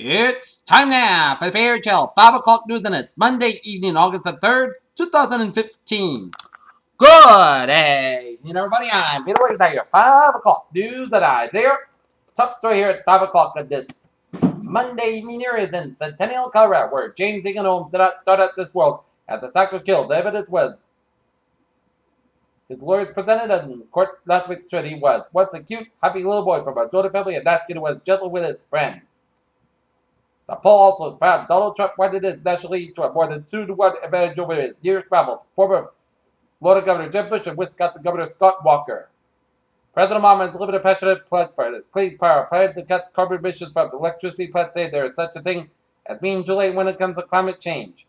It's time now for the PHL 5 o'clock news, and it's Monday evening, August the 3rd, 2015. Good evening, everybody. I'm Peter Wiggins at your 5 o'clock news, and I there. Top story here at 5 o'clock of this Monday evening here is in Centennial, Colorado, where James Egan Holmes did not start at this world as a psycho killed. The evidence was his lawyers presented in court last week that he was once a cute, happy little boy from a Jordan family, and that kid was gentle with his friends. The poll also found Donald Trump wanted his national lead to a more than 2-to-1 advantage over his nearest rivals, former Florida Governor Jeb Bush and Wisconsin Governor Scott Walker. President Obama delivered a passionate pledge for this clean power plan to cut carbon emissions from electricity plants, saying there is such a thing as being too late when it comes to climate change.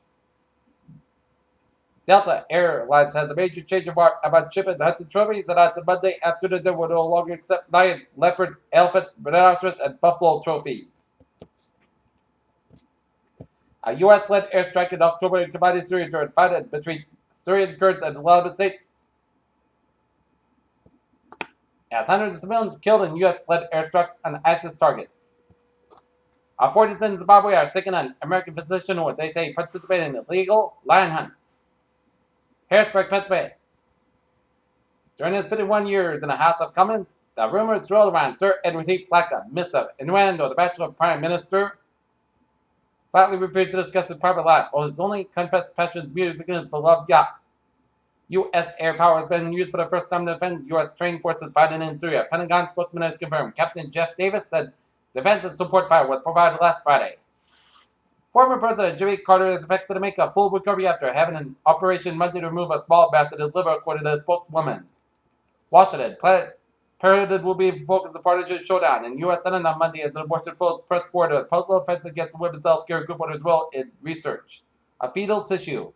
Delta Airlines has a major change of heart about shipping hunted trophies, and on Monday afternoon they will no longer accept lion, leopard, elephant, rhinoceros, and buffalo trophies. A U.S.-led airstrike in October in combined Syria during fighting between Syrian Kurds and the Islamic State as hundreds of civilians were killed in U.S.-led airstrikes on ISIS targets. Authorities in Zimbabwe are seeking an American physician who they say participated in an illegal lion hunt. Harrisburg, Pennsylvania. During his 51 years in the House of Commons, the rumors swirled around Sir Edward Heath like a mist of innuendo. The Bachelor of Prime Minister flatly refused to discuss his private life, while his only confessed passions music in his beloved yacht. U.S. air power has been used for the first time to defend U.S. trained forces fighting in Syria. Pentagon spokesman has confirmed. Captain Jeff Davis said defense and support fire was provided last Friday. Former President Jimmy Carter is expected to make a full recovery after having an operation Monday to remove a small mass in his liver, according to the spokeswoman. Washington. Planned Parenthood will be focused on partisan showdown in U.S. Senate on Monday as the abortion foes press forward a political offense against women's health care group as well in research of fetal tissue.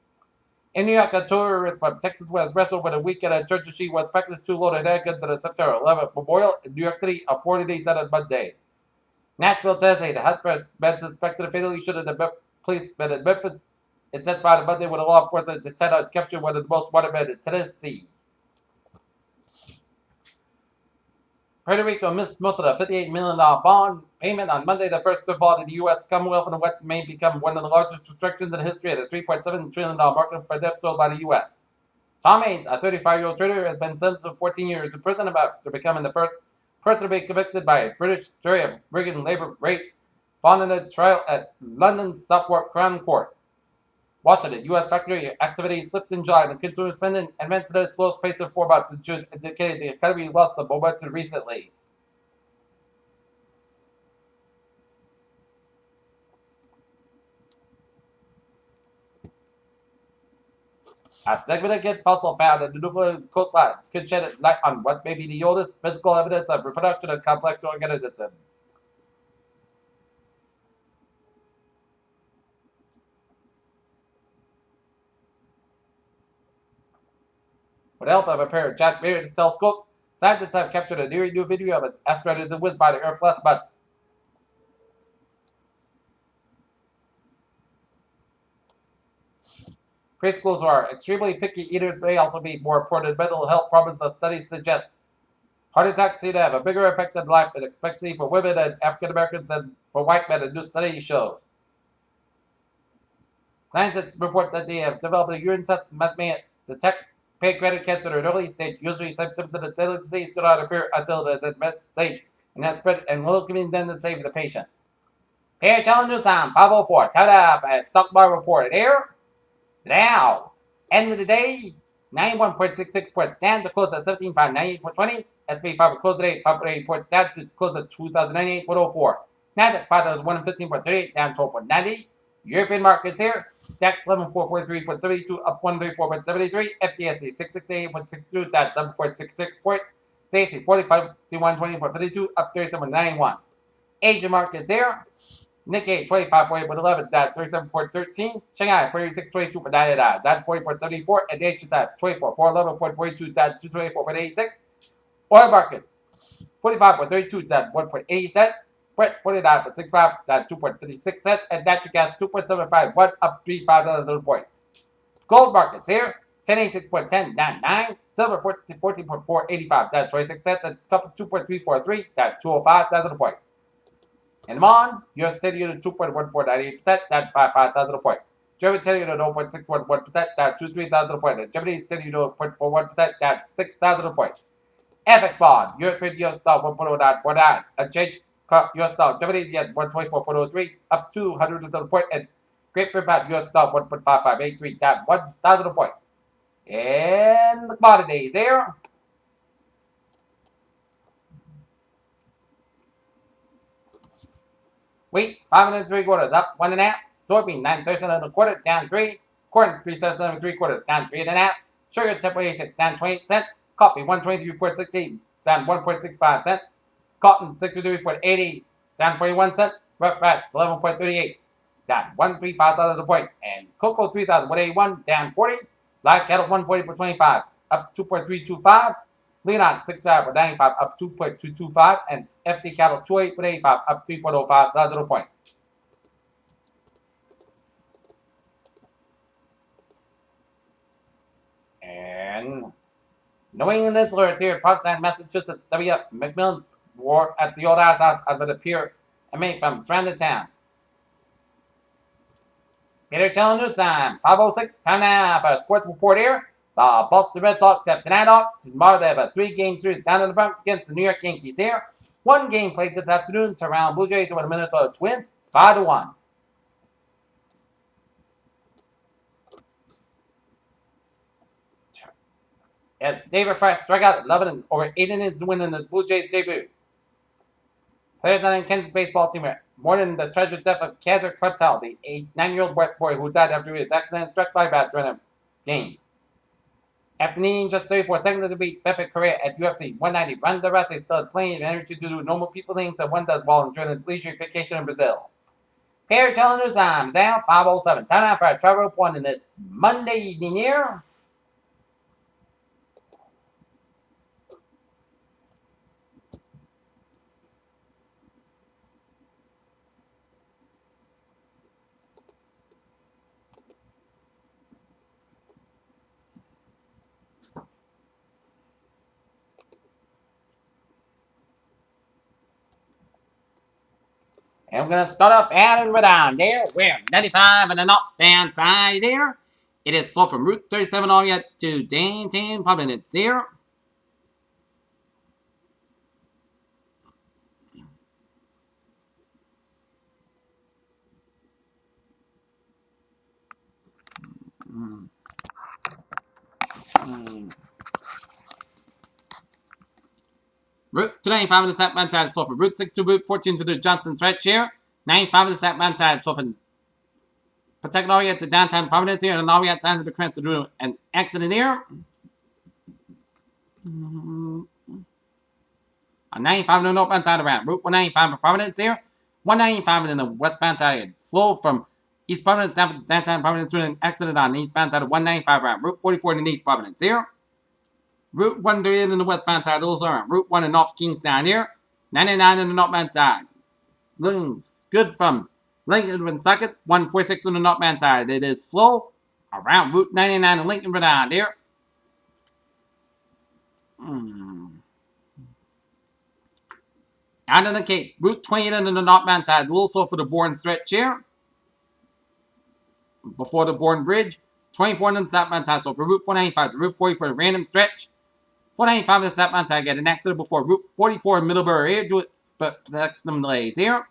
In New York, a tourist from Texas was arrested over the weekend at a church. She was packing 2 loaded handguns at a September 11th memorial in New York City, a 40-day sentence on Monday. Nashville, Tennessee, the hunt for men suspected of fatally shooting the policeman in Memphis intensified on Monday when law enforcement intended on capturing one of the most wanted men in Tennessee. Puerto Rico missed most of the $58 million bond payment on Monday, the first to fall in the U.S. Commonwealth, and what may become one of the largest restrictions in history at a $3.7 trillion market for debt sold by the U.S. Tom Hayes, a 35-year-old trader, has been sentenced to 14 years in prison after becoming the first person to be convicted by a British jury of rigging labor rates following a trial at London's Southwark Crown Court. Washington, U.S. factory activity slipped in July, and consumer spending advanced at a slow pace of 4 months in June, indicating the economy lost some momentum recently. A significant fossil found in the Newfoundland coastline could shed light on what may be the oldest physical evidence of reproduction of complex organisms. With the help of a pair of giant mirror telescopes, scientists have captured a nearly new video of an asteroid as it whizzed by the Earth last month. Preschoolers who are extremely picky eaters may also be more prone to mental health problems, the study suggests. Heart attacks seem to have a bigger effect on life expectancy for women and African Americans than for white men, a new study shows. Scientists report that they have developed a urine test that may detect pancreatic cancer at an early stage. Usually symptoms of the disease do not appear until it is at advanced stage and has spread and will convene then to save the patient. PHL News Time 504. Ta-da for a stock bar report here. Now, end of the day, 91.66 points down to close at 17,598.20. SP 5 close at 8, 5.8 points down to close at 2,098.04. NASDAQ 5,115.38 down 12.90. European markets here. DAX 11,443.72 up 134.73. FTSE 668.62 down 7.66 points. CAC 4551.20.52 up 37.91. Asian markets here. Nikkei 25.11 down 37.13. Shanghai 46.22.99 down 40.74. And the HSI 24.411.42 down 224.86. Oil markets 45.32 down 1.80 cents. Brent 49.65 down 2.36 cents. And natural gas 2.75 1 up 3.5 points. Gold markets here. 1086.10 down 9. Silver 14.485 down 26 cents. And copper 2.343 down 205 points. In bonds, US 10-year to 2.1498%, down 55,000 a point. German 10-year to 0.611%, down 23,000 a point. And Japanese 10-year to 0.41%, down 6,000 a point. FX bonds, European US dollar 1.0949. Exchange US dollar, Japanese yen 124.03, up 200 a point. And Great Britain pound US dollar 1.5583, down 1,000 a point. And the commodities here. Wheat, 5 3/4, up 1.5. Soybean, 9.37 down 3. Corn, 3.77 down 3.5. Sugar, 10.86, down 28 cents. Coffee, 123.16, down 1.65 cents. Cotton, 63.80, down 41 cents. Rough rice, 11.38, down 135 a point. And cocoa, 3,181, down 40. Live cattle, 140.25, up 2.325. Leon, 6.95, up 2.225. And FT cattle, 28.85, up 3.05 a point. And New England Insular here, Provincetown, Massachusetts, W.F. McMillan's Wharf at the Old House as it appear and made from surrounding towns. Peter Channel News Time, 5:06, time now for a sports report here. The Boston Red Sox have tonight off. Tomorrow they have a 3-game series down in the Bronx against the New York Yankees here. 1 game played this afternoon. Toronto Blue Jays over the Minnesota Twins, 5-1. As David Price struck out 11 and over 8 innings to win in his Blue Jays debut. Players on the Kansas baseball team are mourning the tragic death of Kaiser Cartel, the 9-year-old white boy who died after his accident struck by a bat during a game. After needing just 34 seconds to beat Buffett Correa at UFC 190, Ronda Rousey still has plenty of energy to do normal people things that one does while enjoying a leisure vacation in Brazil. Peter Channel News Time is now 5:07. Time now for our travel report in this Monday evening here. And we're going to start off adding we're down there. We're 95 and the northbound side there. It is slow from Route 37 all yet to downtown Providence here. Route 295 on the southbound side is slow from Route 6 to Route 14 to the Johnson stretch here. 95 on the southbound side, slow from protect all the way to downtown Providence here, and all the way down to the Cranston to do an accident here. On 95 on the northbound side around Route 195 for Providence here. 195 in the westbound side, slow from East Providence down to downtown Providence doing an accident on the eastbound side of 195 around Route 44 in the East Providence here. Route 138 in the westbound side, also around Route 1 in North Kingstown here. 99 in the northbound side. Looking good from Lincoln and Suckett. 146 on the northbound side. It is slow around Route 99 in Lincoln, Rhode Island here. Out of the Cape, Route 28 in the northbound side. A little slow for the Bourne stretch here. Before the Bourne Bridge. 24 on the southbound side. So for Route 495 to Route 40 for the random stretch. 495 on the southbound side. Get an accident before Route 44 in Middlebury here. Do it, but some delays here.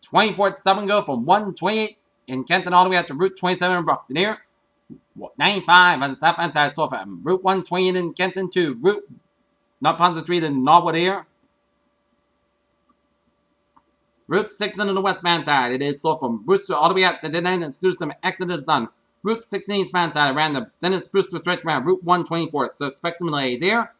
24 at Stop and Go from 128 in Kenton all the way out to Route 27 in Brockton here. 95 on the southbound side. So from Route 128 in Kenton to Route North Ponce Street in Norwood here. Route 6 on the westbound side. It is slow from Brewster all the way out to the end and due some accidents on Route 16 eastbound side around the Dennis Brewster stretch around Route 124. So expect some delays here.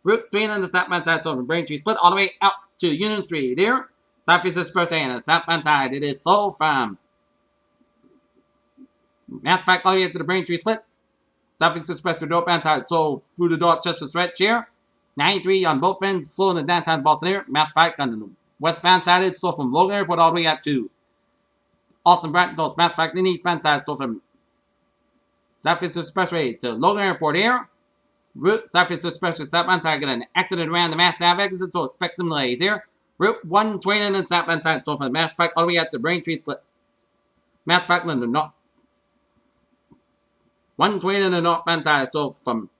Route 3 on the southbound side, so from Braintree Split all the way out to Union Street here. Southeast Expressway on the southbound side. It is slow from Mass Pike all the way to the Braintree Split. Southeast Expressway northbound side, so through the Dorchester stretch here. 93 on both ends, slow in the downtown Boston here. Mass Pike on the westbound side, it's slow from Logan Airport all the way out to Austin Bratton, Mass Pike on the eastbound side, so from Southeast Expressway to Logan Airport here. Route Southeast Expressway southbound side, get an accident around the Mass Ave exit, so expect some delays here. Route 120 and southbound side, so from Mass Pike all the way out to Braintree Split. Mass Pike and the north. 120 and the northbound side, so from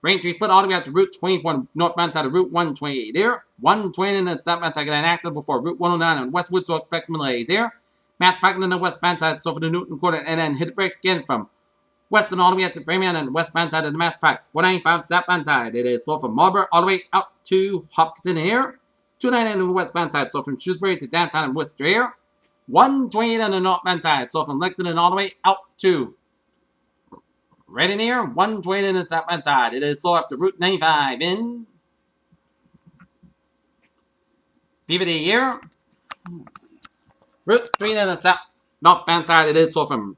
Braintree Split all the way out to Route 24 northbound side of Route 128 there. 120 and the southbound side, got an accident before Route 109 on Westwood, so expect some delays there. Mass Pike and the westbound side, so for the Newton Quarter, and then hit the brakes again from Western all the way up to Framingham and the westbound side of the Mass Pike. 495 southbound side. It is so from Marlborough all the way out to Hopkinton here. 299 on the westbound side, so from Shrewsbury to downtown and Worcester here. 128 on the northbound side, so from Lexington all the way out to Reading here. 120 on the southbound side. It is so after Route 95 in Peabody here. Route 3 on the south northbound side. It is so from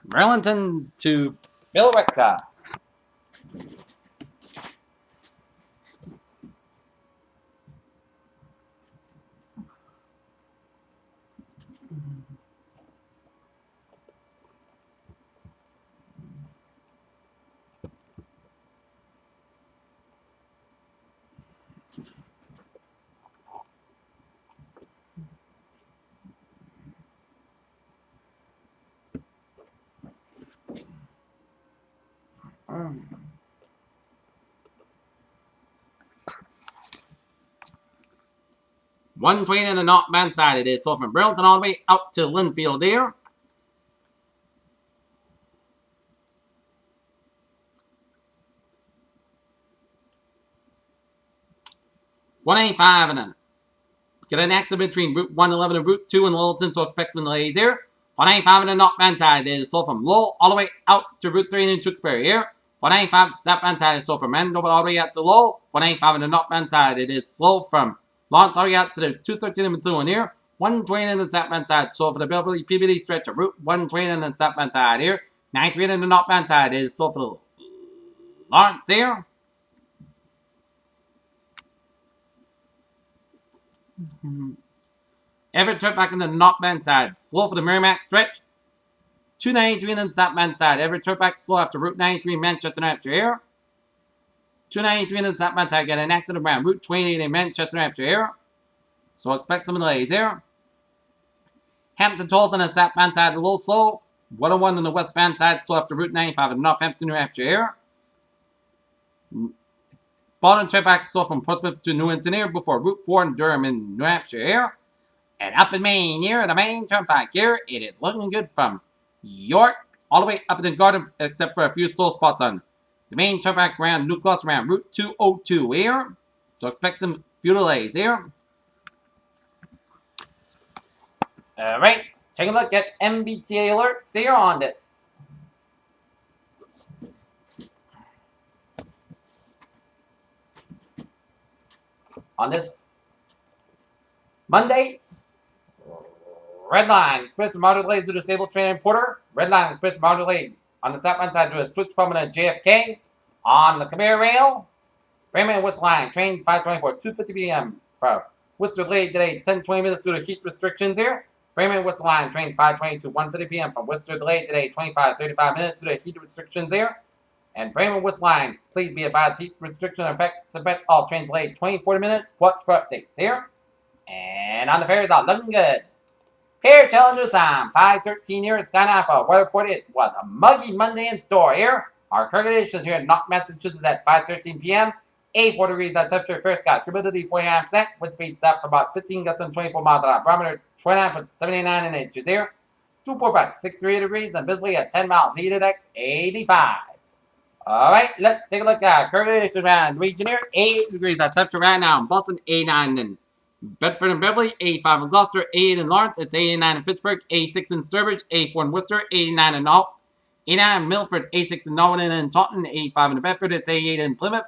Burlington to Billerica. One train on the northbound side. It is so from Burlington all the way out to Linfield there. $185 and a get an accident between Route 111 and Route 2 in Littleton, so expect some delays here. $185 on the northbound side. It is so from Lowell all the way out to Route 3 in Tewksbury here. $185 southbound side. Is so from Manitoba all the way out to Lowell. $185 on the northbound side. It is slow from Lawrence all the way out to the 213 in Methuen here. 120 on the southbound side. So for the Beverly PBD stretch of Route 120 on the southbound side here. 93 on the northbound side. It is so for the Lawrence here. Everett Turnpike on the northbound side. Slow for the Merrimack stretch. 293 on the southbound side. Everett Turnpike slow after Route 93 Manchester, New Hampshire here. 293 on the southbound side. Got an accident around Route 28 in Manchester, New Hampshire here. So expect some delays here. Hampton Tolls on the southbound side a little slow. 101 on the westbound side slow after Route 95 in Northampton, New Hampshire here. Spalding Turnpike slow from Portsmouth to Newington here before Route 4 in Durham in New Hampshire here. And up in Maine here, the Maine Turnpike here, it is looking good from York all the way up in the Garden, except for a few slow spots on the Maine Turnpike around New Gloucester around Route 202 here. So expect some few delays here. Alright, take a look at MBTA alerts here on this. On this Monday, red line, experiencing moderate delays due to disabled train and porter. Red line, experiencing moderate delays on the southbound side due to a switch problem at JFK. On the conveyor rail, Framingham Worcester line, train 524, 2:50 p.m. for Worcester delayed today 10-20 minutes due to heat restrictions here. Framingham Worcester line, train 522, 1:50 p.m. from Worcester delayed today 25-35 minutes due to heat restrictions here. And Framingham Worcester line, please be advised heat restriction effects affect all trains delayed 20-40 minutes. Watch for updates here. And on the ferries, all looking good. Here, telling you time, 5:13 here at Stein Alpha. Weather report, it was a muggy Monday in store here. Our current conditions here in Knox, Massachusetts at 5:13 p.m. 84 degrees at temperature, first skies, humidity 49%, wind speed south for about 15 gusts and 24 miles an hour. Barometer 29.79 inches here. 2.63 degrees and visibly at 10 miles. Heat index 85. Alright, let's take a look at current conditions around the region here. 88 degrees at temperature right now in Boston, 89 in Bedford and Beverly, 85 in Gloucester, 88 in Lawrence, it's 89 in Pittsburgh, 86 in Sturbridge, 84 in Worcester, 89 in 89 in Milford, 86 in Norwin and Taunton, 85 in Bedford, it's 88 in Plymouth,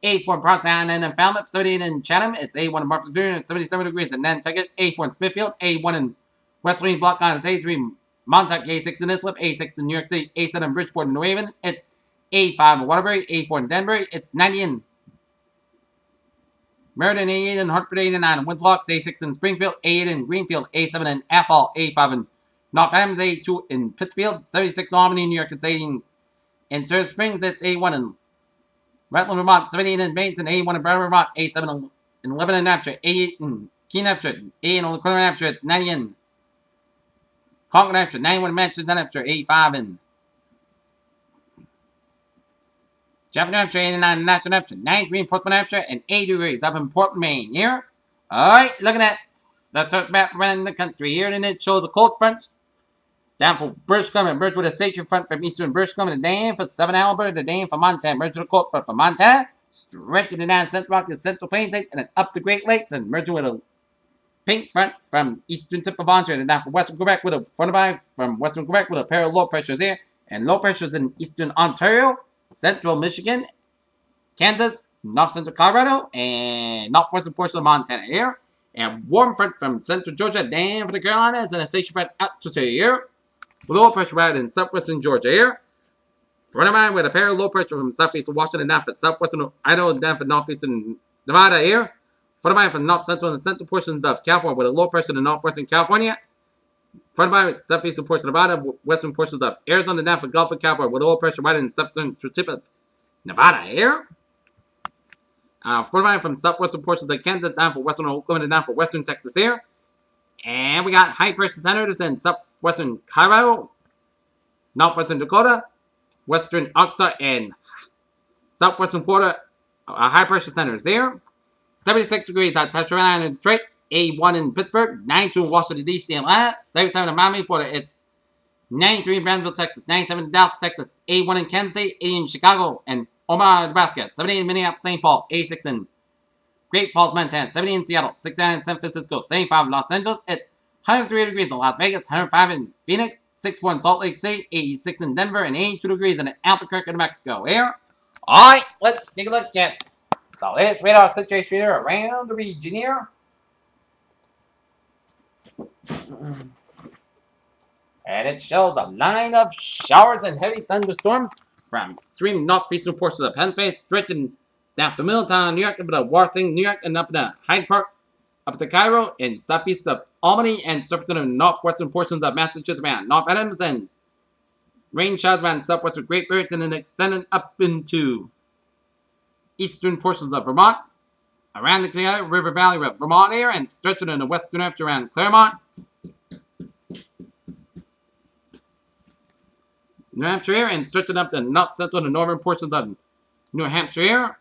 84 in Provincetown Island and Falmouth, 78 in Chatham, it's 81 in Martha's it's 77 degrees in Nantucket, 84 in Smithfield, 81 in West Wing Block Island, it's 83 in Montauk, 86 in Islip, 86 in New York City, 87 in Bridgeport and New Haven, it's 85 in Waterbury, 84 in Denbury, it's 90 in Meriden, 88 in Hartford, 89 in Winslow, 86 in Springfield, 88 in Greenfield, 87 in Athol, 85 in Northampton, 82 in Pittsfield, 76 in Albany, New York, it's 80 in Surrey Springs, it's 81 in Rutland, Vermont, 78 in Bennington, 81 in Brevard, Vermont, 87 in Lebanon, New Hampshire, 88 in Keene, New Hampshire, 88 in Lacuna, New Hampshire, it's 90 in Concord, New Hampshire, 91 in Manchester, New Hampshire, 85 in Jefferson, New Hampshire, 89 in Nashville, New Hampshire, 93 in Portsmouth, New Hampshire, and 80 degrees up in Portland, Maine. Here, alright, looking at the search map around the country here, and it shows a cold front down for British Columbia, merged with a station front from eastern British Columbia, the Dane for Southern Alberta, the Dane for Montana, merged with a cold front from Montana, stretching it down Central Rock to Central Plains, and then up the Great Lakes, and merging with a pink front from eastern tip of Ontario, and down for Western Quebec with a front of from Western Quebec with a pair of low pressures here, and low pressures in eastern Ontario, central Michigan, Kansas, north central Colorado, and northwestern portion of Montana here. And warm front from central Georgia down for the Carolinas, and a station front out to here. Low pressure right in southwestern Georgia here. Front of mine with a pair of low pressure from southeastern Washington down for southwestern Idaho down for northeastern Nevada here. Front of mine from north central and central portions of California with a low pressure in northwestern California. Front of mine with southeastern portion of Nevada, western portions of Arizona down for Gulf of California with a low pressure right in southwestern tip of Nevada here. Front of mine from southwestern portions of Kansas down for western Oklahoma and down for western Texas here. And we got high pressure centers in southwestern Colorado, northwestern Dakota, western Arkansas, and southwestern Florida. High pressure centers there. 76 degrees at Tetrana in Detroit, 81 in Pittsburgh, 92 in Washington, D.C. and Atlanta, 77 in Miami, Florida. It's 93 in Brownsville, Texas, 97 in Dallas, Texas, 81 in Kansas City, 80 in Chicago, and Omaha, Nebraska, 78 in Minneapolis, St. Paul, 86 in Great Falls, Montana, 70 in Seattle, 69 in San Francisco, 75 in Los Angeles. It's 103 degrees in Las Vegas, 105 in Phoenix, 64 in Salt Lake City, 86 in Denver, and 82 degrees in Albuquerque, New Mexico. Here, all right, let's take a look at the latest radar situation here around the region here. And it shows a line of showers and heavy thunderstorms from extreme northeastern portions of Pennsylvania, stretching down from Middletown, New York, up to Warsing, New York, and up to Hyde Park, up to Cairo, and southeast of Albany, and surface of northwestern portions of Massachusetts around North Adams, and rain showers around southwestern Great Barrington, and extending up into eastern portions of Vermont, around the Clear River Valley of Vermont here, and stretching in the western Hampshire around Claremont, New Hampshire here, and stretching up the north central and northern portions of New Hampshire here.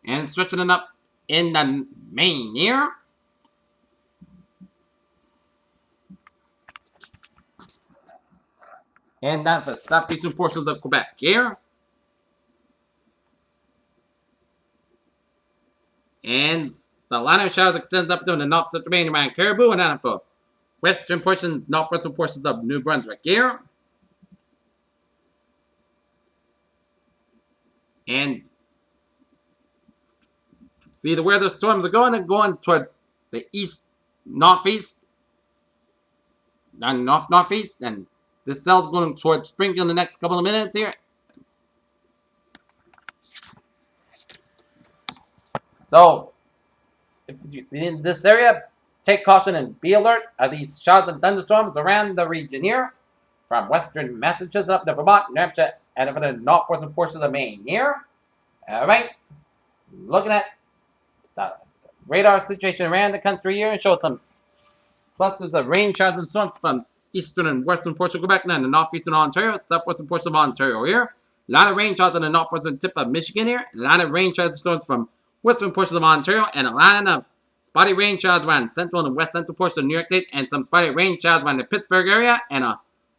And stretching it up in the Maine here. And that's the southeastern portions of Quebec here. And the line of showers extends up to the north central Maine around Caribou, and then for western portions, northwestern portions of New Brunswick here. And see where the storms are going? They're going towards the east, northeast, and northeast, and this cell's going towards Springfield in the next couple of minutes here. So, if you're in this area, take caution and be alert of these showers and thunderstorms around the region here, from western Massachusetts up to Vermont, New Hampshire, and over the northwestern portions of Maine here. All right, looking at the radar situation around the country here, and show some clusters of rain showers and storms from eastern and western portions of Quebec, and then the northeastern Ontario, southwestern portions of Ontario here. A lot of rain showers on the northwestern tip of Michigan here. A lot of rain showers and storms from western portions of Ontario, and a lot of spotty rain showers around central and west central portions of New York State, and some spotty rain showers around the Pittsburgh area, and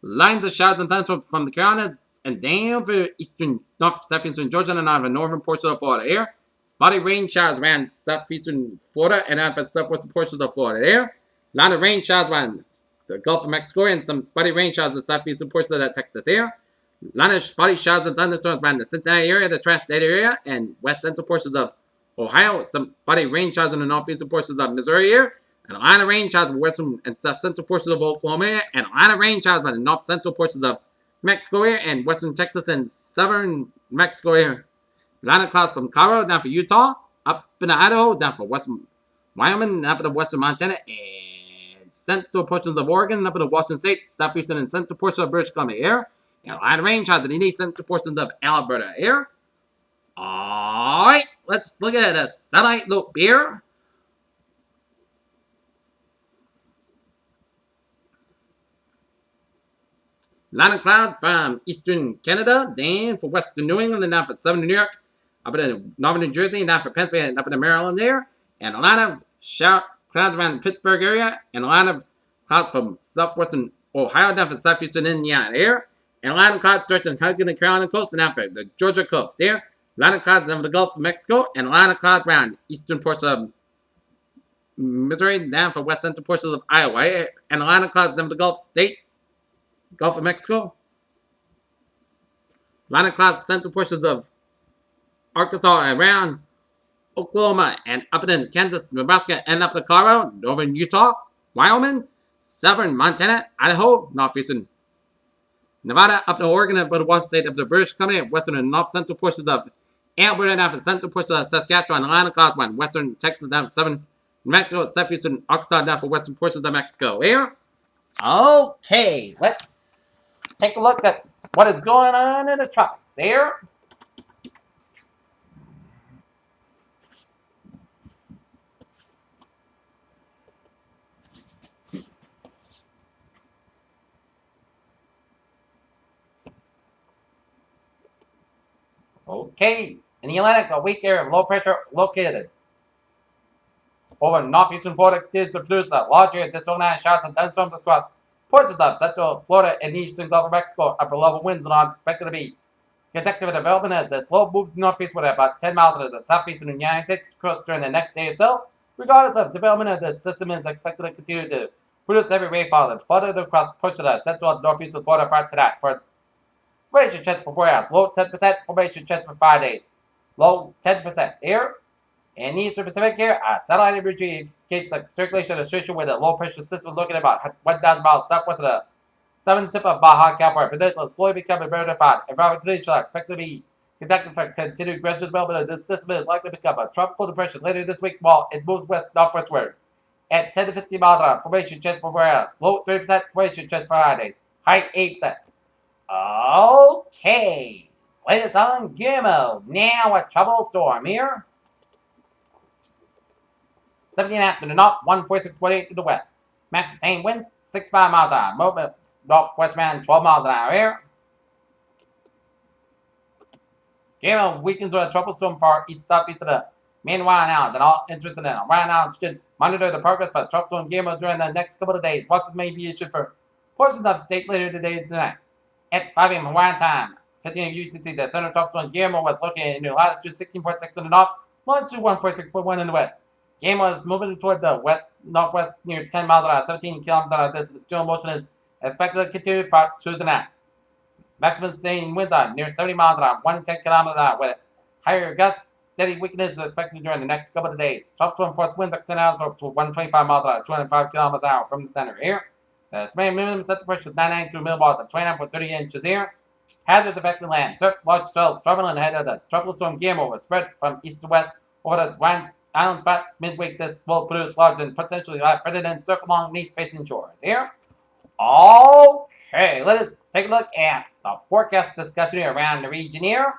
lines of showers and thunderstorms from the Carolinas and down for eastern, southeastern Georgia, and out of the northern portions of Florida here. Spotty rain showers around southeastern Florida and out of southwestern portions of Florida here. A lot of rain showers around the Gulf of Mexico, and some spotty rain showers in the southeastern portions of that Texas here. A lot of spotty showers and thunderstorms around the Cincinnati area, the Tri-State area, and west central portions of Ohio. Some spotty rain showers in the northeastern portions of Missouri here. And a lot of rain showers in the western and south central portions of Oklahoma here. And a lot of rain showers in the north central portions of Mexico here, and western Texas and southern Mexico here. Line of clouds from Colorado down for Utah, up in Idaho, down for western Wyoming, up in western Montana, and central portions of Oregon, up in the Washington State, southeastern and central portion of British Columbia air, and a line of range has in the central portions of Alberta air. Alright, let's look at a satellite loop here. Line of clouds from eastern Canada, then for western New England, and down for southern New York, up in northern New Jersey, and down for Pennsylvania, and up in Maryland there. And a line of clouds around the Pittsburgh area, and a line of clouds from southwestern Ohio down for southeastern Indiana there. And a line of clouds stretching the Kentucky and Carolina coast, and down for the Georgia coast there. A line of clouds down for the Gulf of Mexico, and a line of clouds around eastern portions of Missouri, down for west central portions of Iowa, and a line of clouds down for the Gulf states. Gulf of Mexico. Line of clouds, central portions of Arkansas, around Oklahoma, and up in Kansas, Nebraska, and up to Colorado, northern Utah, Wyoming, southern Montana, Idaho, northeastern Nevada, up to Oregon, up to Washington State, up to British Columbia, western and north central portions of Alberta, down to central portions of Saskatchewan, and line of clouds, western Texas, down to southern New Mexico, southeastern Arkansas, down for western portions of Mexico. Here. Okay, let's take a look at what is going on in the tropics here. Okay, in the Atlantic, a weak area of low pressure located over northeastern Florida continues to produce a large area of disorganized showers and thunderstorms across portions of central Florida and eastern Gulf of Mexico. Upper level winds are expected to be conductive development as the slope moves northeast with about 10 miles to the southeastern United States coast during the next day or so. Regardless of development of the system, is expected to continue to produce heavy rainfall and flooded across portions of central and northeastern Florida prior to that. For formation chance for 4 hours, low 10%, formation chance for 5 days, low 10%. Here, in the eastern Pacific here, satellite imagery indicates the circulation associated with a low pressure system looking about 1,000 miles southwest of the southern tip of Baja California Peninsula is slowly becoming very defined. Environmental conditions are expected to be conducted for continued gradual development of this system. Is likely to become a tropical depression later this week while it moves west-northwestward at 10 to 15 miles an hour. Formation chance for 4 hours. Low 30%, formation chance for 5 days. High 8%. Okay. Latest on Gizmo. Now a trouble storm here. 17.5 to the north, 146.8 to the west. Max sustained winds, 65 miles an hour. Movement northwest man, 12 miles an hour here. Gizmo weakens with a troublesome far east-southeast of the main Hawaiian Islands, and all interested in Hawaiian Islands should monitor the progress of troublesome Gizmo during the next couple of days. Watches may be issued for portions of state later today and tonight. At 5 a.m. Hawaiian time, 15 UTC, the center of troublesome Gizmo was located in latitude 16.6 in the north, longitude 146.1 in the west. Gizmo is moving toward the west-northwest near 10 miles an hour, 17 kilometers an hour. This general motion is expected to continue for Tuesday night. Maximum sustained winds are near 70 miles an hour, 110 kilometers an hour, with higher gusts. Steady weakness is expected during the next couple of days. Tropical force winds are 10 hours up to 125 miles an hour, 205 kilometers an hour from the center here. The estimated minimum central pressure is 992 millibars and 29.30 inches here. Hazards affecting land. Certain large swells traveling ahead of the tropical storm Gizmo will spread from east to west over the Hawaiian Islands spot midweek. This will produce large and potentially live predators circle along these facing shores here. Okay, let us take a look at the forecast discussion here around the region here.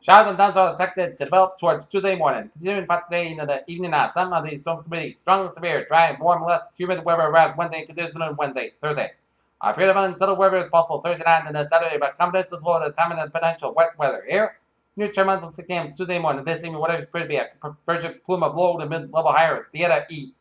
Showers and thunderstorms are expected to develop towards Tuesday morning. Continuing for today into the evening hours. Some of these storms will be strong and severe, dry, warm, less humid weather around Wednesday, conditions on Thursday. A period of unsettled weather is possible Thursday night and Saturday, but confidence is low at the time of the potential wet weather here. New term until 6 a.m. Tuesday morning. This evening, whatever is pretty to be a convergent plume of low to mid-level higher theater E.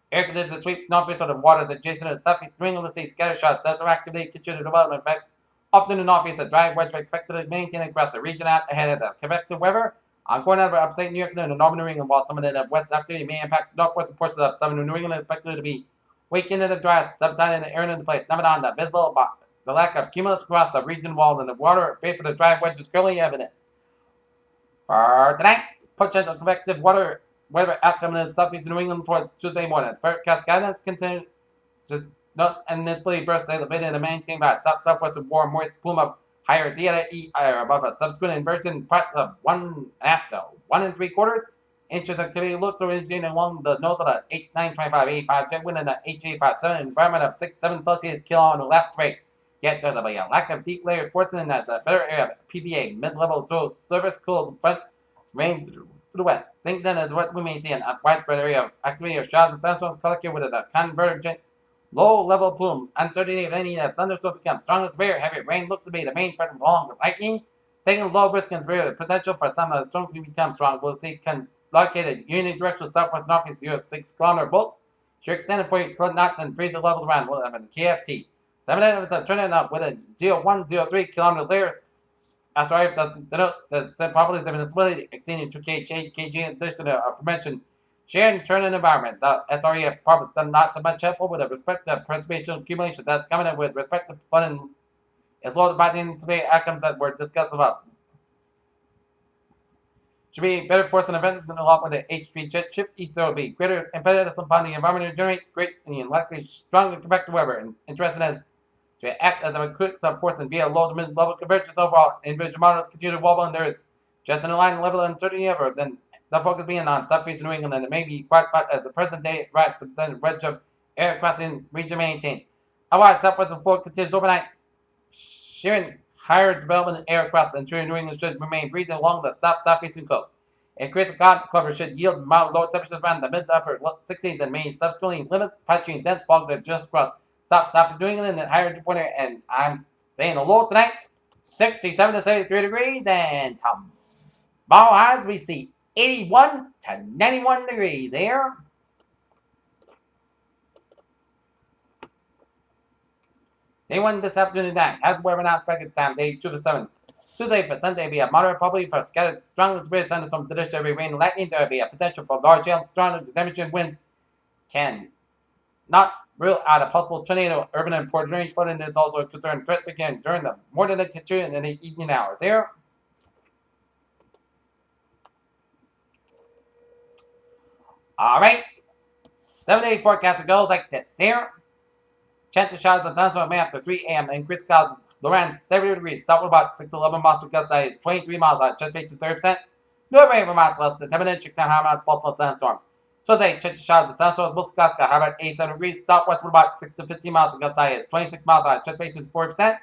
Air conditions sweep northeast of the waters adjacent to the southeast. New England see scatter shots. Desert activity continue development effect. Often in the northeast, a dry weather expected to maintain across the region out ahead of the convective weather. On going over upstate New York and the northern New England, while some of the west activity may impact northwestern portions of southern New England, expected to be weakened in the dry, subsiding the air into place. Never on the visible, but the lack of cumulus across the region wall and the water vapor the dry wedge is clearly evident. For tonight, potential convective weather outcome in southeast New England towards Tuesday morning. Forecast guidance continues notes and initially bursts elevated and maintained by a southwest warm moist plume of higher data E above a subsequent inversion part of 1/2 to 1 3/4 inches activity looks originating along the nose of the H925A5 jet wind and the HA57 environment of 6-7 Celsius kilo lapse rate. Yet there's a lack of deep layer forcing in as a better area of PVA mid-level to surface cooled front rain to the west. Think then is what we may see in a widespread area of activity of showers and thunderstorms collected with a convergent low-level plume. Uncertainty of any thunderstorm becomes strong and severe. Heavy rain looks to be the main threat along with lightning. Taking low risk and severe, the potential for some of the storms to become strong. We'll see located unidirectional southwest northeast 6 km bolt. Shear extended 40 knots and freezing levels around 11 KFT. 7 items are turning up with a 0.103 km layer. SRF doesn't denote the properties of instability exceeding 2 kg in addition to aforementioned shear and turn in environment. The SREF properties are not so much helpful with respect to precipitation accumulation. That's coming in with respect to flooding as well as the instability outcomes that were discussed above. Should be better force and events than along with the H3 jet shift east. There will be greater impedance upon the environment to generate great and likely stronger convective weather. And interesting as to act as a quick subforce and via low to mid level convergence overall individual models continue to wobble and there is just an aligned level of uncertainty ever. Then the focus being on southeast New England and it may be quite flat as the present day rise substantial wedge of air crossing region maintains. Otherwise, southwestern flow continues overnight, shearing higher development air across the interior New England should remain breezy along the southeastern coast. Increase of cloud cover should yield mild low temperatures around the mid to upper 60s and may subsequently limit patchy and dense fog that just cross south New England and higher dew point. And I'm saying a low tonight, 67 to 73 degrees, and tomorrow highs we see 81 to 91 degrees here. Day 1 this afternoon tonight has weather not expected time. Day 2 to 7. Tuesday for Sunday be a moderate probability for scattered strong severe thunderstorms. There will be rain and lightning. There will be a potential for large hail, strong temperature winds can not rule out a possible tornado. Urban and port range flooding is also a concern. Threat begin during the morning and in the evening hours. Here. All right. 7-day forecast goes like this. Here. Chance of showers and thunderstorms may after 3 a.m. Increased clouds. Loran 70 degrees. South about 6 to 11 miles per gust size. 23 miles on chest base to 30%. No rain for miles less than 10 minutes. Check down high amounts possible thunderstorms. Tuesday, chance of showers and thunderstorms. Muskoka, how about 87 degrees. Southwest with about 6 to 15 miles per gust size. 26 miles on chest base to 40%.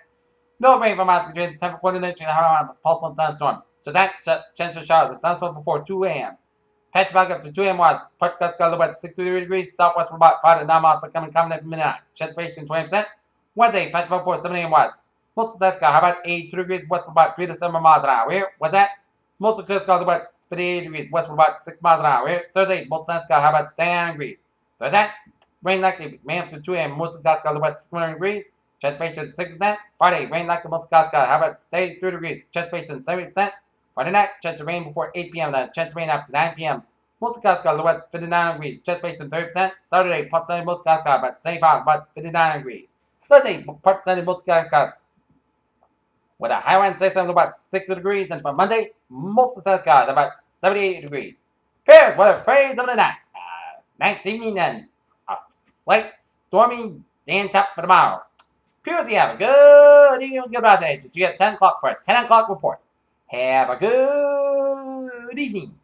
No rain for miles between 10 to 40 minutes. Check down high amounts possible thunderstorms. Tuesday, chance of showers and thunderstorms before 2 a.m. Patch back after 2 a.m. was part gust got about 63 degrees. Southwest with about 5 to 9 miles per coming at midnight. Chance base to 20%. Wednesday, patch before 7 a.m. was most of Alaska, how about 82 degrees, west about 3 to 7 miles an hour. Where was that? Most of Coast about 58 degrees, west about 6 miles an hour. Where Thursday, most of Alaska, how about 79 degrees. There's that. Rain likely, May after 2 a.m., most of Alaska, about 600 degrees. Chance base to 6%. Friday, rain likely, most of Alaska, how about 83 degrees. Chance base to 70%. Friday night, chance of rain before 8 p.m. and chance of rain after 9 p.m. Most of Alaska, about 59 degrees. Chance base to 30%. Saturday, part Sunday, most of Alaska, about 75, about 59 degrees. Sunday, part Sunday, most of Alaska, with a high wind 6 about 60 degrees, and for Monday, most of the skies about 78 degrees. Here's what a phrase of the night. Nice evening and a slight stormy day and top for tomorrow. Here's you have a good evening, good night. You get 10 o'clock for a 10 o'clock report. Have a good evening.